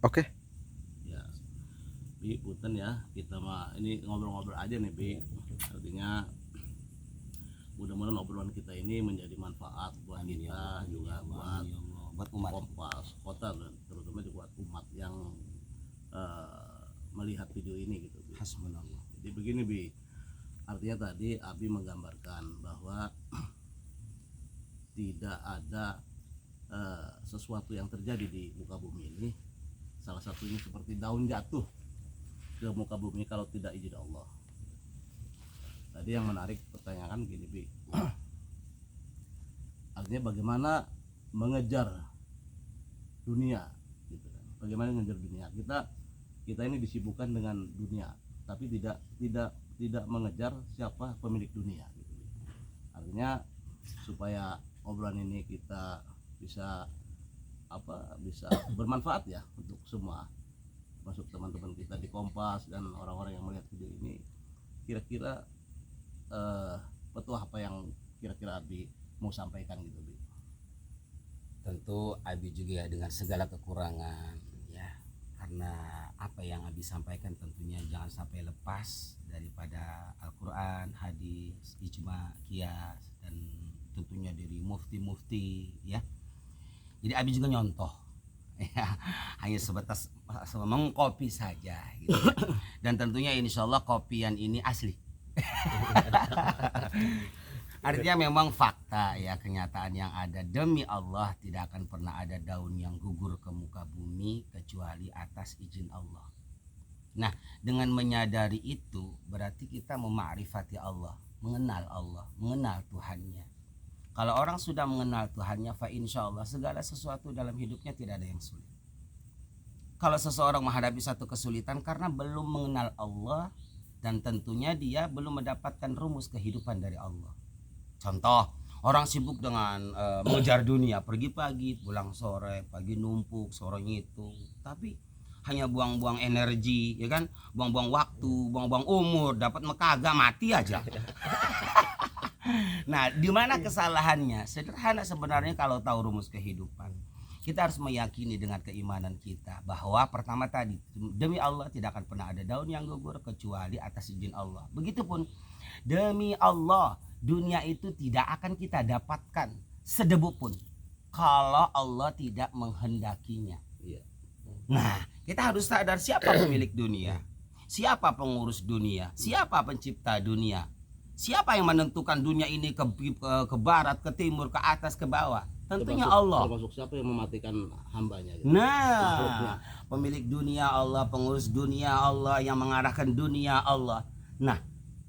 Oke. Ya, Bi, punten ya, kita mah ini ngobrol-ngobrol aja nih, Bi. Artinya mudah-mudahan obrolan kita ini menjadi manfaat buat kita juga buat umat. Kompas Kota dan terutama juga buat umat yang melihat video ini gitu, Bi. Hasbunallah. Jadi begini, Bi. Artinya tadi Abi menggambarkan bahwa tidak ada sesuatu yang terjadi di muka bumi ini, salah satunya seperti daun jatuh ke muka bumi kalau tidak izin Allah. Tadi yang menarik pertanyaan gini, Bi. Artinya bagaimana mengejar dunia gitu kan. Bagaimana mengejar dunia? Kita ini disibukkan dengan dunia, tapi tidak mengejar siapa pemilik dunia gitu. Artinya supaya obrolan ini kita bisa bisa bermanfaat ya untuk semua, masuk teman-teman kita di Kompas dan orang-orang yang melihat video ini, kira-kira petua apa yang kira-kira Abi mau sampaikan gitu, Bi? Tentu Abi juga ya dengan segala kekurangan ya, karena apa yang Abi sampaikan tentunya jangan sampai lepas daripada Al-Quran, hadis, ijma, qiyas, dan tentunya dari mufti-mufti ya. Jadi Abi juga nyontoh ya, hanya sebatas mengkopi saja gitu ya. Dan tentunya insya Allah kopian ini asli. Artinya memang fakta ya, kenyataan yang ada, demi Allah tidak akan pernah ada daun yang gugur ke muka bumi kecuali atas izin Allah. Nah, dengan menyadari itu berarti kita memakrifati Allah, mengenal Tuhannya. Kalau orang sudah mengenal Tuhannya, fa insya Allah segala sesuatu dalam hidupnya tidak ada yang sulit. Kalau seseorang menghadapi satu kesulitan karena belum mengenal Allah, dan tentunya dia belum mendapatkan rumus kehidupan dari Allah. Contoh, orang sibuk dengan mengejar dunia, pergi pagi, pulang sore, pagi numpuk, sore ngitung, tapi hanya buang-buang energi, ya kan? Buang-buang waktu, buang-buang umur, dapat kagak mati aja. Nah, di mana kesalahannya? Sederhana sebenarnya kalau tahu rumus kehidupan. Kita harus meyakini dengan keimanan kita bahwa pertama tadi, demi Allah tidak akan pernah ada daun yang gugur kecuali atas izin Allah. Begitupun demi Allah, dunia itu tidak akan kita dapatkan sedebu pun kalau Allah tidak menghendakinya. Nah, kita harus sadar siapa pemilik dunia, siapa pengurus dunia, siapa pencipta dunia, siapa yang menentukan dunia ini ke barat, ke timur, ke atas, ke bawah. Tentunya Allah. Termasuk siapa yang mematikan hambanya gitu. Nah, pemilik dunia Allah, pengurus dunia Allah, yang mengarahkan dunia Allah. Nah,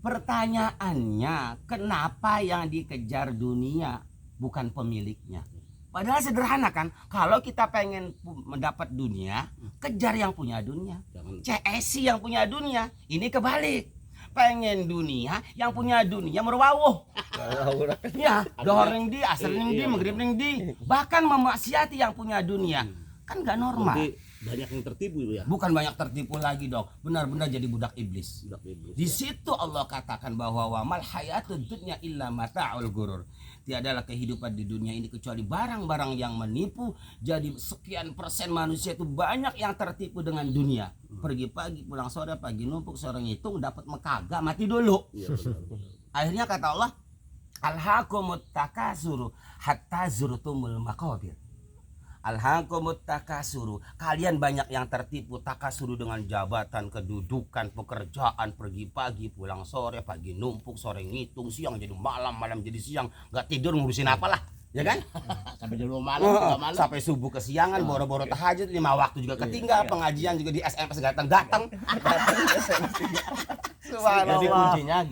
pertanyaannya, kenapa yang dikejar dunia bukan pemiliknya? Padahal sederhana kan, kalau kita pengen mendapat dunia, kejar yang punya dunia. CSI yang punya dunia, ini kebalik. Pengen dunia, yang punya dunia merwawuh. Ya, dohor ning di, asar ning di, maghrib ning di. Bahkan memaksiati yang punya dunia. Kan gak normal. Jadi banyak yang tertipu ya. Bukan banyak tertipu lagi dong, benar-benar jadi budak iblis. Di situ Allah katakan bahwa wa mal hayatud dunya illa mata'ul ghurur. Tiadalah kehidupan di dunia ini kecuali barang-barang yang menipu. Jadi sekian persen manusia itu banyak yang tertipu dengan dunia. Pergi pagi, pulang sore, pagi numpuk, sore ngitung, dapat kagak mati dulu. Akhirnya kata Allah, alhaqumut takasuru hatta zurtumul maqabir. Alhaqumut takasuru, kalian banyak yang tertipu, takasuru dengan jabatan, kedudukan, pekerjaan, pergi pagi, pulang sore, pagi numpuk, sore ngitung, siang jadi malam, malam jadi siang, nggak tidur ngurusin apalah, ya kan? Sampai jam malam, Sampai subuh kesiangan, boro-boro tahajud, 5 waktu juga ketinggal, pengajian juga di SMS datang-datang. Jadi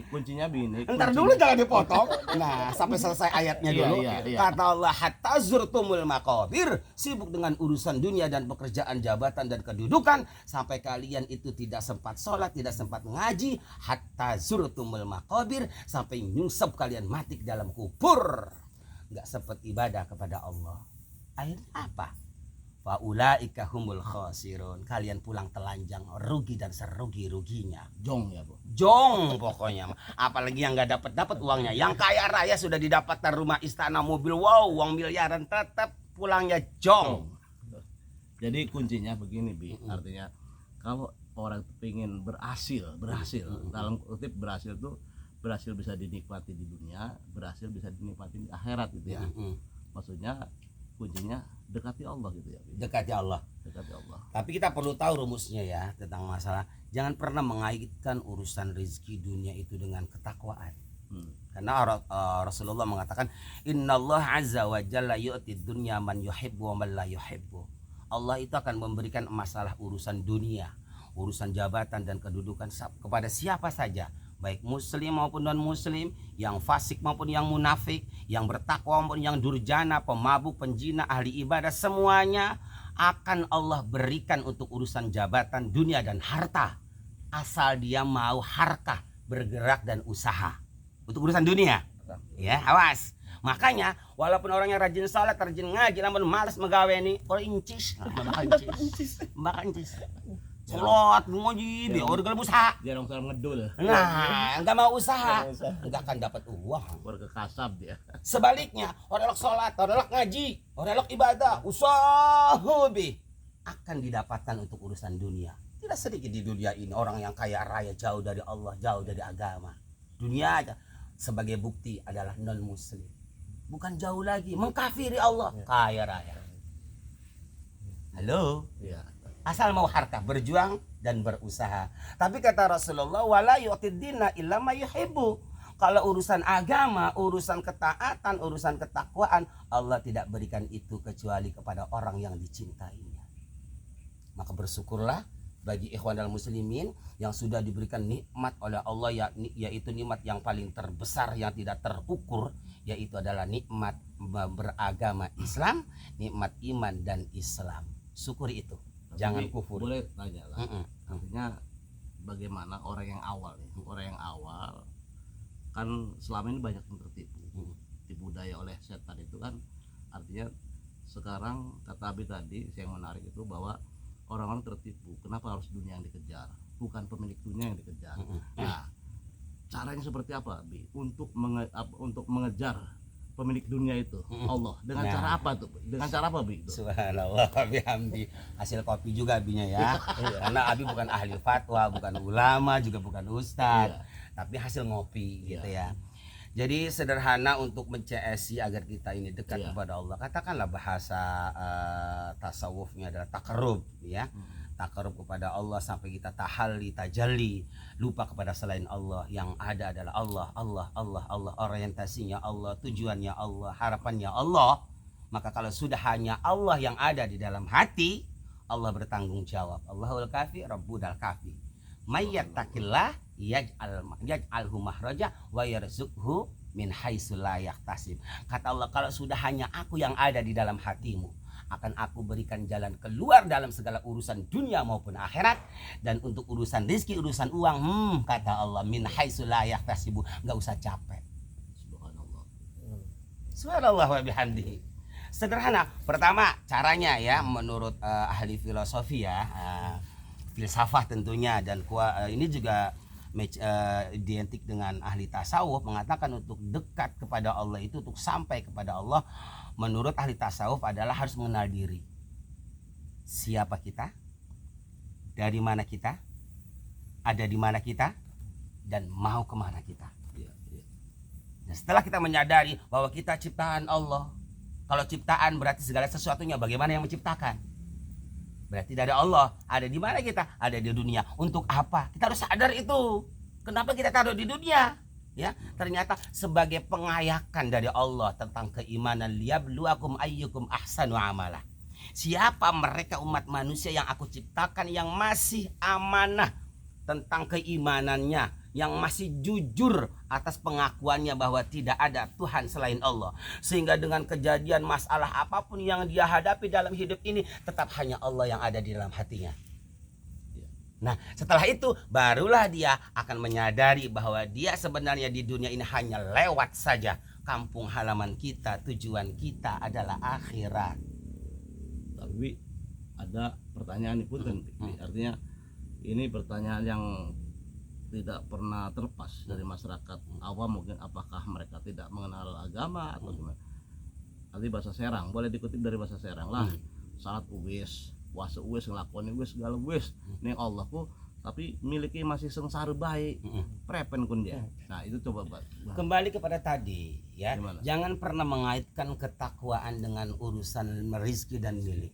kuncinya bini. Ntar dulu jangan dipotong. Nah, sampai selesai ayatnya dulu. Iya. Kata Allah, hatta zurtumul maqabir, sibuk dengan urusan dunia dan pekerjaan, jabatan dan kedudukan, sampai kalian itu tidak sempat sholat, tidak sempat ngaji. Hatta zurtumul maqabir, sampai nyungsep kalian mati ke dalam kubur, nggak sempat ibadah kepada Allah. Akhirnya apa? Faulaika humul khasirun, kalian pulang telanjang, rugi dan serugi-ruginya. Jong ya, Bu. Jong pokoknya. Apalagi yang nggak dapat uangnya, yang kaya raya sudah didapatkan rumah, istana, mobil, wow, uang miliaran, tetap pulangnya jong. Jadi kuncinya begini Bi, artinya kalau orang pengen berhasil dalam kutip berhasil tuh berhasil bisa dinikmati di dunia, berhasil bisa dinikmati di akhirat gitu ya. Maksudnya kuncinya dekati Allah gitu ya Bi. Dekati Allah. Dekati Allah. Tapi kita perlu tahu rumusnya ya tentang masalah jangan pernah mengaitkan urusan rezeki dunia itu dengan ketakwaan. Karena Rasulullah mengatakan Innallah azza wa jalla yu'tid dunya man yuhibbu wa man la yuhibbu. Allah itu akan memberikan masalah urusan dunia, urusan jabatan dan kedudukan kepada siapa saja, baik muslim maupun non muslim, yang fasik maupun yang munafik, yang bertakwa maupun yang durjana, pemabuk, penjina, ahli ibadah, semuanya akan Allah berikan untuk urusan jabatan, dunia dan harta, asal dia mau harkah, bergerak dan usaha untuk urusan dunia. Ya, awas. Makanya walaupun orangnya rajin salat, rajin ngaji, namun malas megaweni, orang incis, makan incis. Salat ngaji, biar orang usaha. Jarang ngedul. Nah, enggak mau usaha, enggak akan dapat uang. Berkekasab dia. Sebaliknya, orang elok salat, orang elok ngaji, orang elok ibadah, usaha akan didapatkan untuk urusan dunia. Tidak sedikit di dunia ini orang yang kaya raya jauh dari Allah, jauh dari agama. Dunia aja sebagai bukti adalah non muslim. Bukan jauh lagi mengkafiri Allah, kaya raya. Halo? Iya. Asal mau harta, berjuang dan berusaha. Tapi kata Rasulullah, wala yu'tid dina illa ma yuhibbu. Kalau urusan agama, urusan ketaatan, urusan ketakwaan, Allah tidak berikan itu kecuali kepada orang yang dicintainya. Maka bersyukurlah bagi ikhwan dan muslimin yang sudah diberikan nikmat oleh Allah, yaitu nikmat yang paling terbesar yang tidak terukur, yaitu adalah nikmat beragama Islam, nikmat iman dan Islam. Syukuri itu. Jangan kufur. Boleh tanya lah. Artinya bagaimana orang yang awal nih, orang yang awal kan selama ini banyak yang tertipu, tipu daya oleh setan itu kan. Artinya sekarang kata Abi tadi yang menarik itu bahwa orang-orang tertipu. Kenapa harus dunia yang dikejar, bukan pemilik dunia yang dikejar? Nah, caranya seperti apa Abi untuk mengejar pemilik dunia itu, Allah, dengan cara apa tuh? Dengan cara apa Bi? Subhanallah, bihamdi. Hasil kopi juga Abinya ya. Karena Abi bukan ahli fatwa, bukan ulama, juga bukan ustadz, tapi hasil ngopi gitu ya. Jadi sederhana untuk men-CSI agar kita ini dekat kepada Allah. Katakanlah bahasa tasawufnya adalah takarrub ya. Takarrub kepada Allah sampai kita tahalli, tajalli, lupa kepada selain Allah. Yang ada adalah Allah, orientasinya Allah, tujuannya Allah, harapannya Allah. Maka kalau sudah hanya Allah yang ada di dalam hati, Allah bertanggung jawab. Allahul kafi, Rabbudal kafi. Mayyattaqillah yaj'alhu mahraja wa yarzuqhu min haitsu la yahtasib. Kata Allah, kalau sudah hanya aku yang ada di dalam hatimu, akan aku berikan jalan keluar dalam segala urusan dunia maupun akhirat. Dan untuk urusan rezeki, urusan uang, kata Allah, min haitsu la yahtasibu, enggak usah capek. Subhanallah. Subhanallah wa bihamdihi. Sederhana. Pertama caranya ya menurut ahli filosofi ya, filsafah tentunya, dan ini juga identik dengan ahli tasawuf, mengatakan untuk dekat kepada Allah itu, untuk sampai kepada Allah, menurut ahli tasawuf adalah harus mengenal diri. Siapa kita, dari mana kita, ada di mana kita, dan mau kemana kita. Nah, setelah kita menyadari bahwa kita ciptaan Allah, kalau ciptaan berarti segala sesuatunya, bagaimana yang menciptakan? Berarti dari Allah. Ada di mana kita? Ada di dunia. Untuk apa? Kita harus sadar itu. Kenapa kita taruh di dunia? Ya, ternyata sebagai pengayakan dari Allah tentang keimanan, liyabluwakum ayyukum ahsanu amala. Siapa mereka umat manusia yang aku ciptakan yang masih amanah tentang keimanannya, yang masih jujur atas pengakuannya bahwa tidak ada Tuhan selain Allah, sehingga dengan kejadian masalah apapun yang dia hadapi dalam hidup ini, tetap hanya Allah yang ada di dalam hatinya. Nah, setelah itu barulah dia akan menyadari bahwa dia sebenarnya di dunia ini hanya lewat saja. Kampung halaman kita, tujuan kita adalah akhirat. Tapi ada pertanyaan itu kan, artinya ini pertanyaan yang tidak pernah terlepas dari masyarakat awam. Mungkin apakah mereka tidak mengenal agama atau gimana? Nanti bahasa Serang, boleh dikutip dari bahasa Serang lah. Salat uwis puasa wes ngelakoni wes segala wes ning Allah ku tapi miliki masih sengsara baik prepen kun dia. Nah itu coba Pak. Kembali kepada tadi ya, Gimana? jangan pernah mengaitkan ketakwaan dengan urusan rezeki dan milik.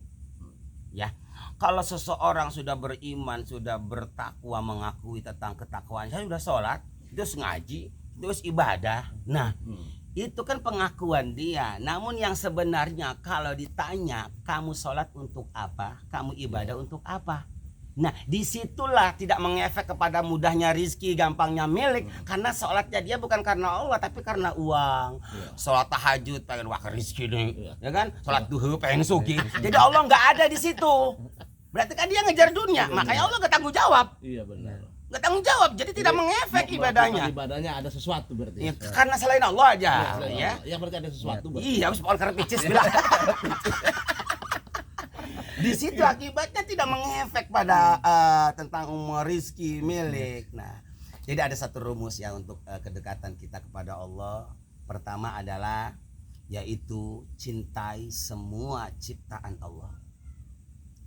Ya, kalau seseorang sudah beriman, sudah bertakwa, mengakui tentang ketakwaan, saya sudah sholat, terus ngaji, terus ibadah. Nah, itu kan pengakuan dia. Namun yang sebenarnya kalau ditanya, kamu sholat untuk apa? Kamu ibadah untuk apa? Nah, disitulah tidak mengefek kepada mudahnya rizki, gampangnya milik, karena sholatnya dia bukan karena Allah tapi karena uang. Sholat tahajud pengen wah rizki nih, ya kan? Sholat duha pengen sugi. Jadi Allah nggak ada di situ. Berarti kan dia ngejar dunia, makanya Allah nggak tanggung jawab. Iya benar. Nggak tanggung jawab, jadi tidak mengefek ibadahnya. Ibadahnya ada sesuatu berarti. Ya, karena selain Allah aja, ya. Ya berarti ada sesuatu berarti. Iya, harus pohon karena picis bilang. Di situ akibatnya tidak mengefek pada tentang umur rizki milik. Nah, jadi ada satu rumus ya untuk kedekatan kita kepada Allah. Pertama adalah yaitu cintai semua ciptaan Allah.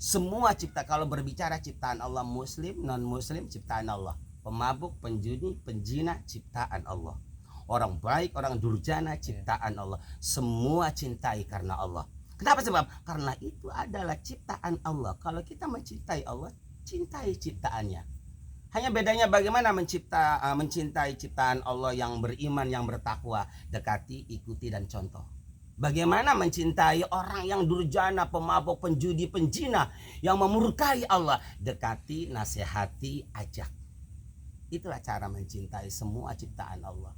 Semua cipta, kalau berbicara ciptaan Allah, muslim, non muslim ciptaan Allah. Pemabuk, penjudi, penjina ciptaan Allah. Orang baik, orang durjana ciptaan Allah. Semua cintai karena Allah. Kenapa sebab? Karena itu adalah ciptaan Allah. Kalau kita mencintai Allah, cintai ciptaannya. Hanya bedanya bagaimana mencintai ciptaan Allah yang beriman, yang bertakwa. Dekati, ikuti, dan contoh. Bagaimana mencintai orang yang durjana, pemabuk, penjudi, penjina, yang memurkai Allah. Dekati, nasihati, ajak. Itulah cara mencintai semua ciptaan Allah.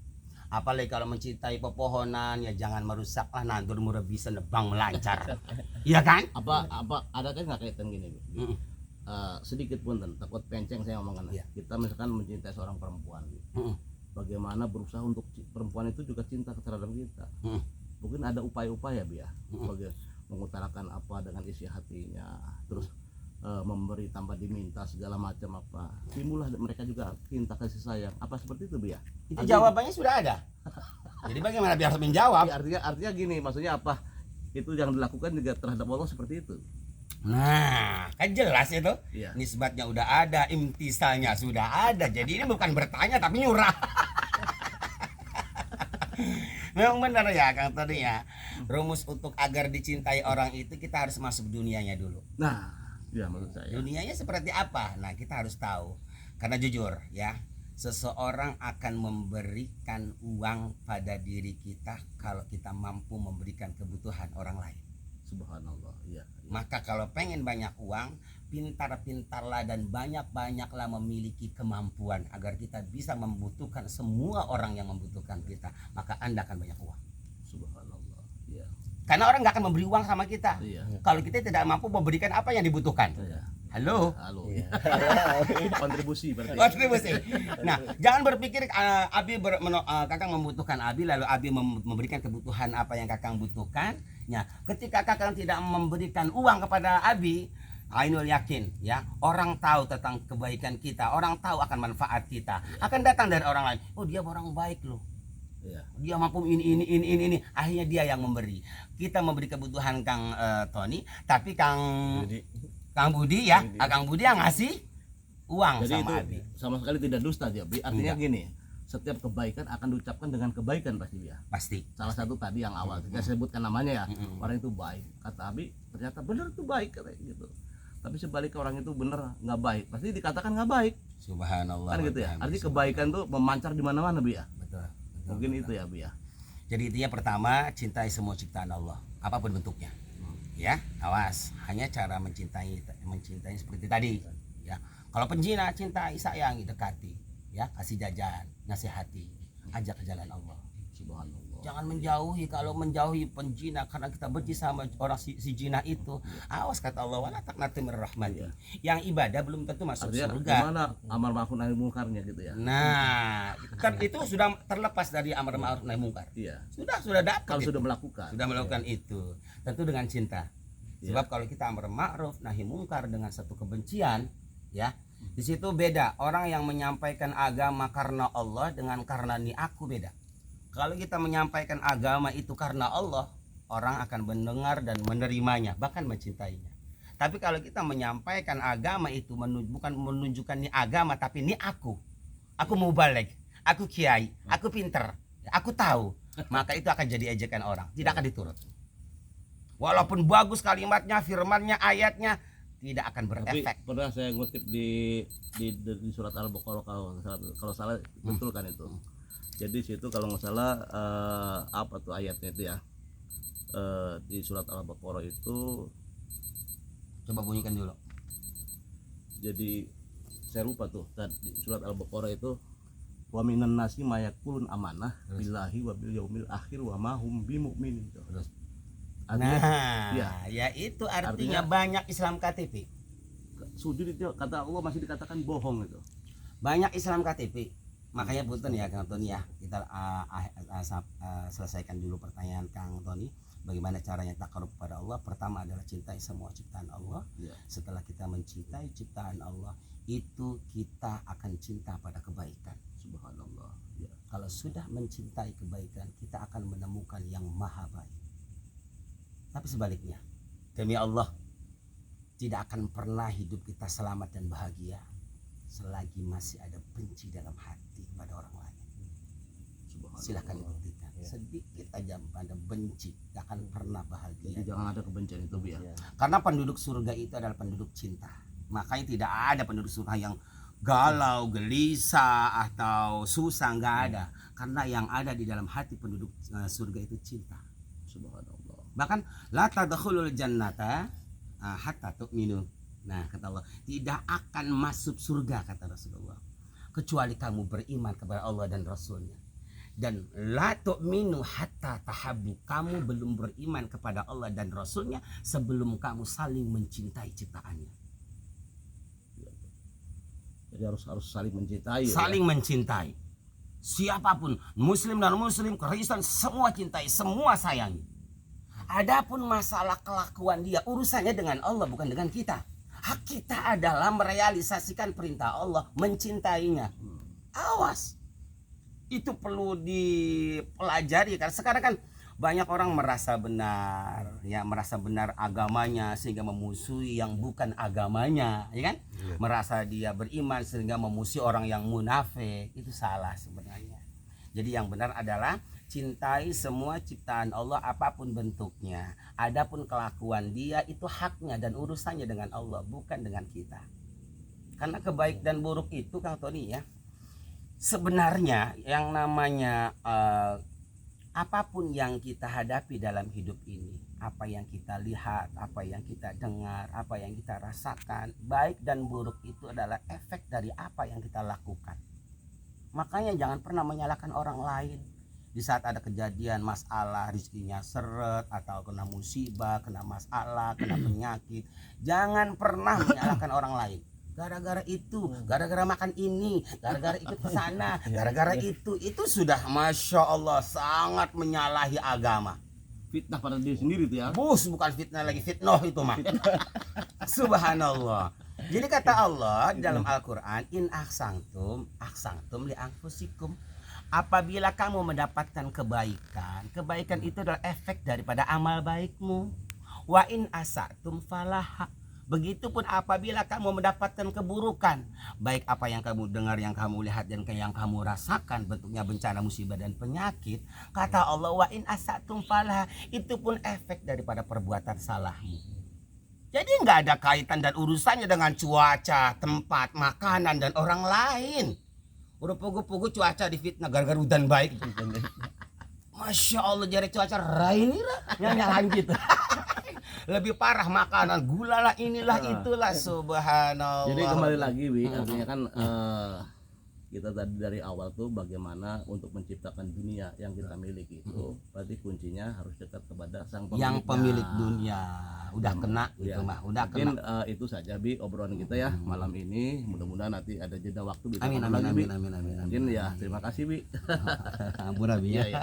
Apalagi kalau mencintai pepohonan, ya jangan merusaklah, nandur murah bisa nebang melancar. Iya kan? Apa ada kan nggak kaitan gini Bu? Sedikit pun takut penceng saya ngomongkan. Iya. Kita misalkan mencintai seorang perempuan, bagaimana berusaha untuk perempuan itu juga cinta terhadap kita. Mungkin ada upaya-upaya ya, bagaimana mengutarakan apa dengan isi hatinya, terus memberi tanpa diminta segala macam apa, timbullah mereka juga cinta kasih sayang, apa seperti itu Bu ya? Itu jawabannya sudah ada. Jadi bagaimana biar harus menjawab? Artinya gini, maksudnya apa? Itu yang dilakukan juga terhadap Allah seperti itu. Nah, kan jelas itu. Iya. Nisbatnya udah ada, imtisalnya sudah ada. Jadi ini bukan bertanya tapi nyurah. Memang benar ya Kang tadi ya. Rumus untuk agar dicintai orang itu kita harus masuk dunianya dulu. Nah, ya menurut saya. Dunianya seperti apa? Nah, kita harus tahu. Karena jujur ya, seseorang akan memberikan uang pada diri kita kalau kita mampu memberikan kebutuhan orang lain. Subhanallah. Iya. Maka kalau pengen banyak uang, pintar-pintarlah dan banyak-banyaklah memiliki kemampuan agar kita bisa membutuhkan semua orang yang membutuhkan kita. Maka Anda akan banyak uang. Subhanallah. Iya. Karena orang nggak akan memberi uang sama kita. Iya. Kalau kita tidak mampu memberikan apa yang dibutuhkan. Iya. Halo. Halo. Kontribusi berarti. Kontribusi. Nah, jangan berpikir Kakang membutuhkan Abi lalu Abi memberikan kebutuhan apa yang Kakang butuhkan. Ya, ketika Kakang tidak memberikan uang kepada Abi, Ainul yakin ya, orang tahu tentang kebaikan kita, orang tahu akan manfaat kita, akan datang dari orang lain. Oh, dia orang baik loh. Iya. Dia mampu ini. Akhirnya dia yang memberi. Kita memberi kebutuhan Kang Tony, tapi Kang Budi ya, Kang Budi yang ngasih uang. Jadi sama itu Abi. sama sekali tidak dusta dia. Artinya Enggak. gini, setiap kebaikan akan diucapkan dengan kebaikan pasti dia. Pasti. Salah satu tadi yang awal kita sebutkan namanya ya, orang itu baik. Kata Abi ternyata benar itu baik katanya gitu. Tapi sebaliknya orang itu benar nggak baik, pasti dikatakan nggak baik. Subhanallah. Kan gitu ya. Artinya kebaikan tuh memancar di mana-mana Bi ya. Betul. Mungkin itu ya Bi ya. Jadi intinya pertama, cintai semua ciptaan Allah, apapun bentuknya. Ya, awas. Hanya cara mencintai seperti tadi. Ya, kalau penjina cintai, sayangi, dekati. Ya, kasih jajan, nasihati, ajak ke jalan Allah. Subhanallah. Jangan menjauhi. Kalau menjauhi penjina karena kita benci sama orang si jina itu, awas kata Allah, wala taqnatu mir rahmati. Yang ibadah belum tentu masuk Artinya surga. gimana amar ma'ruf nahi mungkarnya gitu ya. Nah, kan itu sudah terlepas dari amar ma'ruf nahi mungkar. Iya. Sudah dapat. Kalau itu. sudah melakukan. Sudah melakukan itu, tentu dengan cinta. Sebab kalau kita amar ma'ruf nahi mungkar dengan satu kebencian, ya, di situ beda. Orang yang menyampaikan agama karena Allah dengan karena ni aku beda. Kalau kita menyampaikan agama itu karena Allah, orang akan mendengar dan menerimanya, bahkan mencintainya. Tapi kalau kita menyampaikan agama itu bukan menunjukkan ini agama, tapi ini aku mau balik, aku kiai, aku pinter, aku tahu, maka itu akan jadi ejekan orang, tidak akan diturut. Walaupun bagus kalimatnya, firmannya, ayatnya, tidak akan Tapi berefek. pernah saya ngutip di surat Al-Baqarah, kalau salah betul kan itu. Jadi situ kalau nggak salah apa tuh ayatnya itu ya, di surat Al-Baqarah itu, Coba bunyikan dulu. jadi saya lupa tuh di surat Al-Baqarah itu, wa minan nasi mayakulun amanah billahi wa bil yaumil akhir wa ma hum bimumin. Terus. Artinya, Nah, ya, ya itu artinya Artinya- banyak Islam KTP. sujud itu kata Allah masih dikatakan bohong itu. Banyak Islam KTP. Makanya punten ya Kang Tony ya. Kita selesaikan dulu pertanyaan Kang Tony. Bagaimana caranya takarub kepada Allah? Pertama adalah cintai semua ciptaan Allah. Ya. Setelah kita mencintai ciptaan Allah, itu kita akan cinta pada kebaikan. Subhanallah. Ya. Kalau sudah mencintai kebaikan, kita akan menemukan yang maha baik. Tapi sebaliknya, demi Allah, tidak akan pernah hidup kita selamat dan bahagia selagi masih ada benci dalam hati kepada orang lain. Subhanallah. Silahkan dibuktikan. Sedikit aja ada benci, tidak akan pernah bahagia. Jadi jangan ada kebencian itu, biar. Karena penduduk surga itu adalah penduduk cinta. Makanya tidak ada penduduk surga yang galau, gelisah atau susah, nggak ada. Karena yang ada di dalam hati penduduk surga itu cinta. Subhanallah. Bahkan la tadkhulul jannata hatta tu'minu. Nah, kata Allah, tidak akan masuk surga, kata Rasulullah, kecuali kamu beriman kepada Allah dan Rasulnya. Dan la tu'minu hatta tahabbu, kamu belum beriman kepada Allah dan Rasulnya sebelum kamu saling mencintai ciptaannya. Jadi harus saling mencintai. Saling mencintai. Siapapun, muslim dan muslim, Kristen, semua cintai, semua sayangi. Adapun masalah kelakuan dia, urusannya dengan Allah, bukan dengan kita. Hak kita adalah merealisasikan perintah Allah, mencintainya. Awas, itu perlu dipelajari. Karena sekarang kan banyak orang merasa benar, ya, merasa benar agamanya sehingga memusuhi yang bukan agamanya, ya kan? Merasa dia beriman sehingga memusuhi orang yang munafik. Itu salah sebenarnya. Jadi yang benar adalah cintai semua ciptaan Allah apapun bentuknya. Adapun kelakuan dia itu haknya dan urusannya dengan Allah, bukan dengan kita. Karena kebaik dan buruk itu, Kang Tony ya, sebenarnya yang namanya apapun yang kita hadapi dalam hidup ini, apa yang kita lihat, apa yang kita dengar, apa yang kita rasakan, baik dan buruk itu adalah efek dari apa yang kita lakukan. Makanya jangan pernah menyalahkan orang lain. Di saat ada kejadian masalah, rezekinya seret, atau kena musibah, kena masalah, kena penyakit, jangan pernah menyalahkan orang lain. Gara-gara itu, gara-gara makan ini, gara-gara ikut ke sana, gara-gara itu sudah Masya Allah sangat menyalahi agama. Fitnah pada diri sendiri itu ya. Bus, bukan fitnah lagi, fitnah itu mah. Subhanallah. Jadi kata Allah dalam Al-Quran, in ahsantum li anfusikum. Apabila kamu mendapatkan kebaikan itu adalah efek daripada amal baikmu. Wa in asatum falaha. Begitupun apabila kamu mendapatkan keburukan, baik apa yang kamu dengar, yang kamu lihat, dan yang kamu rasakan, bentuknya bencana, musibah, dan penyakit, kata Allah, wa in asatum falaha, itu pun efek daripada perbuatan salahmu. Jadi nggak ada kaitan dan urusannya dengan cuaca, tempat, makanan, dan orang lain. Udah pugu-pugu cuaca difitnah gara-gara hujan baik. Masya Allah, jari cuaca raini lah yang nyalain gitu. Lebih parah makanan, gula lah, inilah itulah, subhanallah. Jadi kembali lagi, Wi, artinya kan kita tadi dari awal tuh bagaimana untuk menciptakan dunia yang kita miliki itu, berarti kuncinya harus dekat kepada sang pemilik. Yang pemilik dunia udah kena Ya. itu mah, udah Mungkin kena. itu saja, Bi, obrolan kita ya malam ini. Mudah-mudahan nanti ada jeda waktu bisa Amin, ngobrol amin, lagi, Bi. amin, amin, amin. Mungkin ya terima kasih, Bi. Ampun, Abi, ya. Iya, iya.